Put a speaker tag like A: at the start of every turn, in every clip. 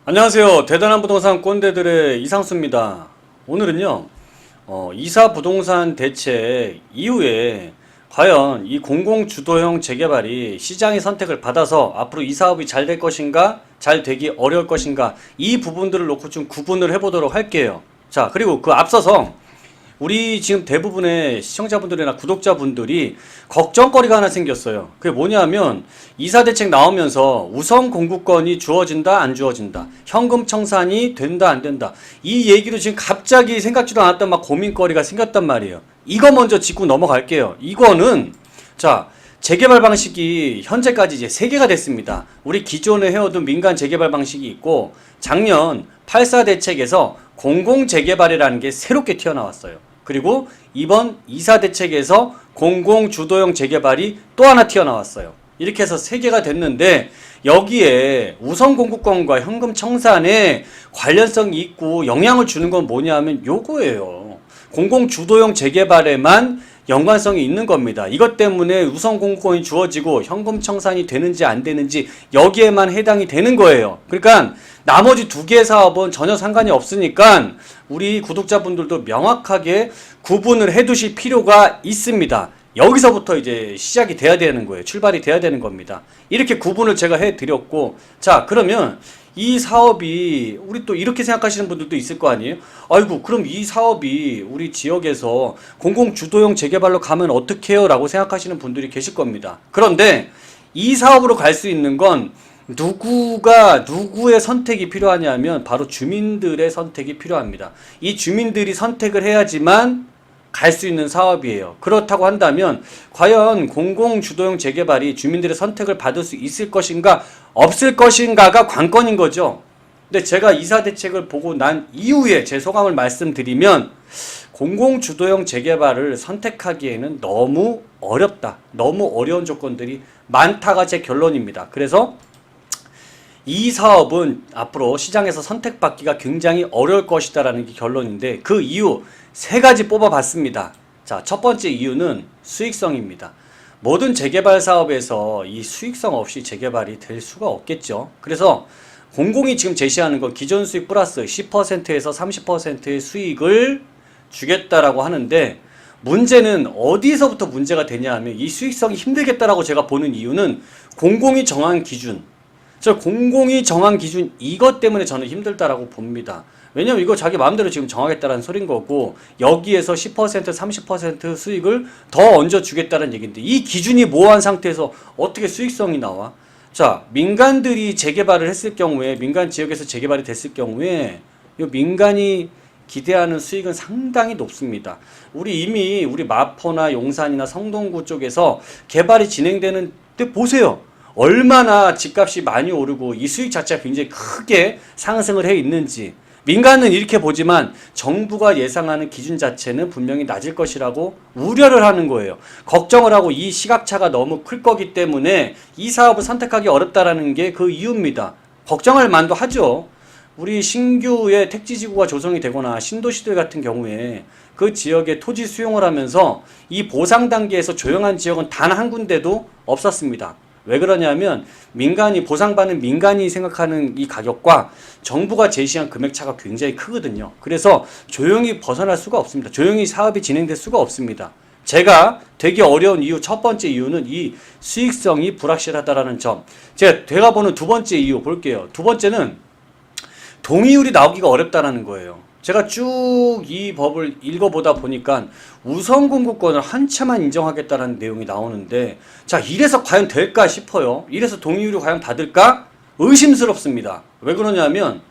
A: 안녕하세요. 대단한 부동산 꼰대들의 이상수입니다. 오늘은요, 이사 부동산 대책 이후에 과연 이 공공주도형 재개발이 시장의 선택을 받아서 앞으로 이 사업이 잘 될 것인가, 잘 되기 어려울 것인가, 이 부분들을 놓고 좀 구분을 해보도록 할게요. 자, 그리고 그 앞서서 우리 지금 대부분의 시청자분들이나 구독자분들이 걱정거리가 하나 생겼어요. 그게 뭐냐면 이사대책 나오면서 우선 공급권이 주어진다 안 주어진다, 현금 청산이 된다 안 된다, 이 얘기도 지금 갑자기 생각지도 않았던 막 고민거리가 생겼단 말이에요. 이거 먼저 짚고 넘어갈게요. 이거는 자, 재개발 방식이 현재까지 이제 3개가 됐습니다. 우리 기존에 해오던 민간 재개발 방식이 있고, 작년 8.4 대책에서 공공재개발이라는 게 새롭게 튀어나왔어요. 그리고 이번 2.4 대책에서 공공주도형 재개발이 또 하나 튀어나왔어요. 이렇게 해서 3개가 됐는데, 여기에 우선 공급권과 현금 청산에 관련성이 있고 영향을 주는 건 뭐냐 하면 요거예요. 공공주도형 재개발에만 연관성이 있는 겁니다. 이것 때문에 우선 공급권이 주어지고 현금 청산이 되는지 안 되는지 여기에만 해당이 되는 거예요. 그러니까 나머지 2개의 사업은 전혀 상관이 없으니까 우리 구독자분들도 명확하게 구분을 해 두실 필요가 있습니다. 여기서부터 이제 시작이 돼야 되는 거예요. 출발이 돼야 되는 겁니다. 이렇게 구분을 제가 해 드렸고, 자, 그러면 이 사업이 우리 또 이렇게 생각하시는 분들도 있을 거 아니에요? 아이고, 그럼 이 사업이 우리 지역에서 공공주도형 재개발로 가면 어떡해요? 라고 생각하시는 분들이 계실 겁니다. 그런데 이 사업으로 갈 수 있는 건 누구의 선택이 필요하냐면 바로 주민들의 선택이 필요합니다. 이 주민들이 선택을 해야지만 갈 수 있는 사업이에요. 그렇다고 한다면 과연 공공주도형 재개발이 주민들의 선택을 받을 수 있을 것인가 없을 것인가가 관건인 거죠. 근데 제가 이사 대책을 보고 난 이후에 제 소감을 말씀드리면 공공주도형 재개발을 선택하기에는 너무 어렵다, 너무 어려운 조건들이 많다가 제 결론입니다. 그래서 이 사업은 앞으로 시장에서 선택받기가 굉장히 어려울 것이다라는 게 결론인데, 그 이유 3가지 뽑아봤습니다. 자, 첫 번째 이유는 수익성입니다. 모든 재개발 사업에서 이 수익성 없이 재개발이 될 수가 없겠죠. 그래서 공공이 지금 제시하는 건 기존 수익 플러스 10%에서 30%의 수익을 주겠다라고 하는데, 문제는 어디서부터 문제가 되냐 하면 이 수익성이 힘들겠다라고 제가 보는 이유는 공공이 정한 기준, 공공이 정한 기준, 이것 때문에 저는 힘들다라고 봅니다. 왜냐면 이거 자기 마음대로 지금 정하겠다라는 소린 거고, 여기에서 10% 30% 수익을 더 얹어주겠다는 얘기인데, 이 기준이 모호한 상태에서 어떻게 수익성이 나와? 자, 민간들이 재개발을 했을 경우에, 민간 지역에서 재개발이 됐을 경우에 이 민간이 기대하는 수익은 상당히 높습니다. 우리 마포나 용산이나 성동구 쪽에서 개발이 진행되는 때 보세요. 얼마나 집값이 많이 오르고 이 수익 자체가 굉장히 크게 상승을 해 있는지. 민간은 이렇게 보지만 정부가 예상하는 기준 자체는 분명히 낮을 것이라고 우려를 하는 거예요. 걱정을 하고 이 시각차가 너무 클 거기 때문에 이 사업을 선택하기 어렵다라는 게 그 이유입니다. 걱정할 만도 하죠. 우리 신규의 택지지구가 조성이 되거나 신도시들 같은 경우에 그 지역에 토지 수용을 하면서 이 보상 단계에서 조용한 지역은 단 한 군데도 없었습니다. 왜 그러냐면 보상받는 민간이 생각하는 이 가격과 정부가 제시한 금액 차가 굉장히 크거든요. 그래서 조용히 벗어날 수가 없습니다. 조용히 사업이 진행될 수가 없습니다. 제가 되게 어려운 이유, 첫 번째 이유는 이 수익성이 불확실하다라는 점. 제가 보는 두 번째 이유 볼게요. 두 번째는 동의율이 나오기가 어렵다라는 거예요. 제가 쭉 이 법을 읽어보다 보니까 우선 공급권을 한 채만 인정하겠다는 내용이 나오는데, 자, 이래서 과연 될까 싶어요. 이래서 동의율이 과연 받을까? 의심스럽습니다. 왜 그러냐면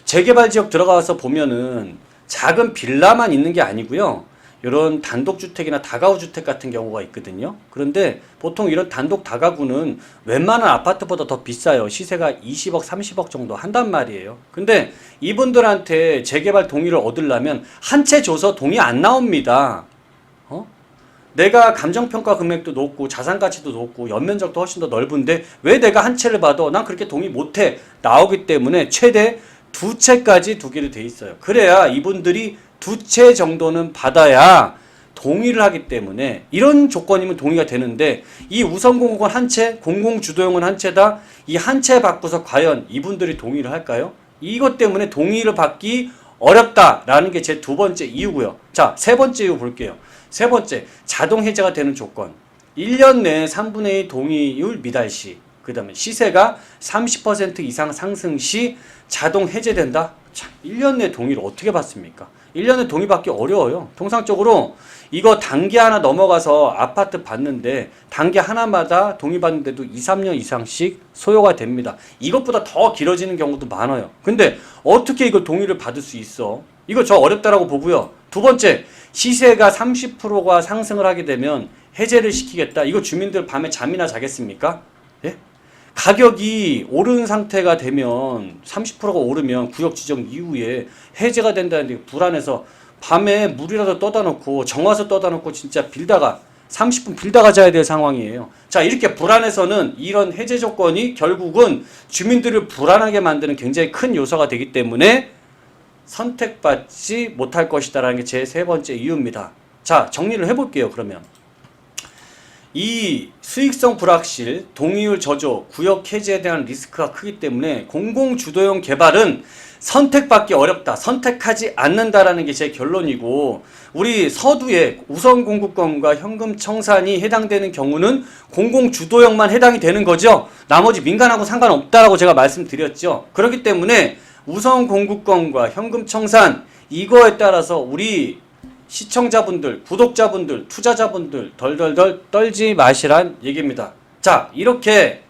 A: 재개발 지역 들어가서 보면은 작은 빌라만 있는 게 아니고요, 이런 단독주택이나 다가구주택 같은 경우가 있거든요. 그런데 보통 이런 단독 다가구는 웬만한 아파트보다 더 비싸요. 시세가 20억, 30억 정도 한단 말이에요. 근데 이분들한테 재개발 동의를 얻으려면 한 채 줘서 동의 안 나옵니다. 내가 감정평가 금액도 높고 자산가치도 높고 연면적도 훨씬 더 넓은데 왜 내가 한 채를 받아? 난 그렇게 동의 못해. 나오기 때문에 최대 2채까지 두기로 돼 있어요. 그래야 이분들이 2채 정도는 받아야 동의를 하기 때문에, 이런 조건이면 동의가 되는데, 이 우선공급은 한 채, 공공주도형은 한 채다. 이 한 채 받고서 과연 이분들이 동의를 할까요? 이것 때문에 동의를 받기 어렵다라는 게 제 두 번째 이유고요. 자, 세 번째 이유 볼게요. 세 번째, 자동 해제가 되는 조건. 1년 내에 3분의 2 동의율 미달 시, 그 다음에 시세가 30% 이상 상승 시 자동 해제된다? 참, 1년 내 동의를 어떻게 받습니까? 1년 내 동의 받기 어려워요. 통상적으로 이거 단계 하나 넘어가서 아파트 받는데 단계 하나마다 동의 받는데도 2, 3년 이상씩 소요가 됩니다. 이것보다 더 길어지는 경우도 많아요. 근데 어떻게 이거 동의를 받을 수 있어? 이거 저 어렵다라고 보고요. 두 번째, 시세가 30%가 상승을 하게 되면 해제를 시키겠다. 이거 주민들 밤에 잠이나 자겠습니까? 예? 가격이 오른 상태가 되면 30%가 오르면 구역 지정 이후에 해제가 된다는데 불안해서 밤에 물이라도 떠다 놓고 정화수 떠다 놓고 진짜 빌다가 30분 빌다가 자야 될 상황이에요. 자, 이렇게 불안해서는 이런 해제 조건이 결국은 주민들을 불안하게 만드는 굉장히 큰 요소가 되기 때문에 선택받지 못할 것이다라는 게 제 세 번째 이유입니다. 자, 정리를 해볼게요. 그러면 이 수익성 불확실, 동의율 저조, 구역 해제에 대한 리스크가 크기 때문에 공공주도형 개발은 선택받기 어렵다, 선택하지 않는다라는 게 제 결론이고, 우리 서두에 우선 공급권과 현금 청산이 해당되는 경우는 공공주도형만 해당이 되는 거죠. 나머지 민간하고 상관없다라고 제가 말씀드렸죠. 그렇기 때문에 우선 공급권과 현금 청산, 이거에 따라서 우리 시청자분들, 구독자분들, 투자자분들 덜덜덜 떨지 마시란 얘기입니다. 자, 이렇게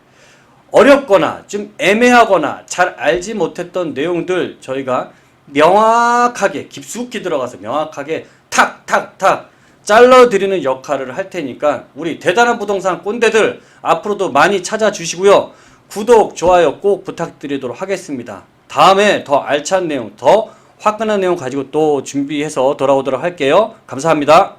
A: 어렵거나 좀 애매하거나 잘 알지 못했던 내용들 저희가 명확하게 깊숙이 들어가서 명확하게 탁탁탁 잘라드리는 역할을 할 테니까 우리 대단한 부동산 꼰대들 앞으로도 많이 찾아주시고요. 구독, 좋아요 꼭 부탁드리도록 하겠습니다. 다음에 더 알찬 내용, 더 화끈한 내용 가지고 또 준비해서 돌아오도록 할게요. 감사합니다.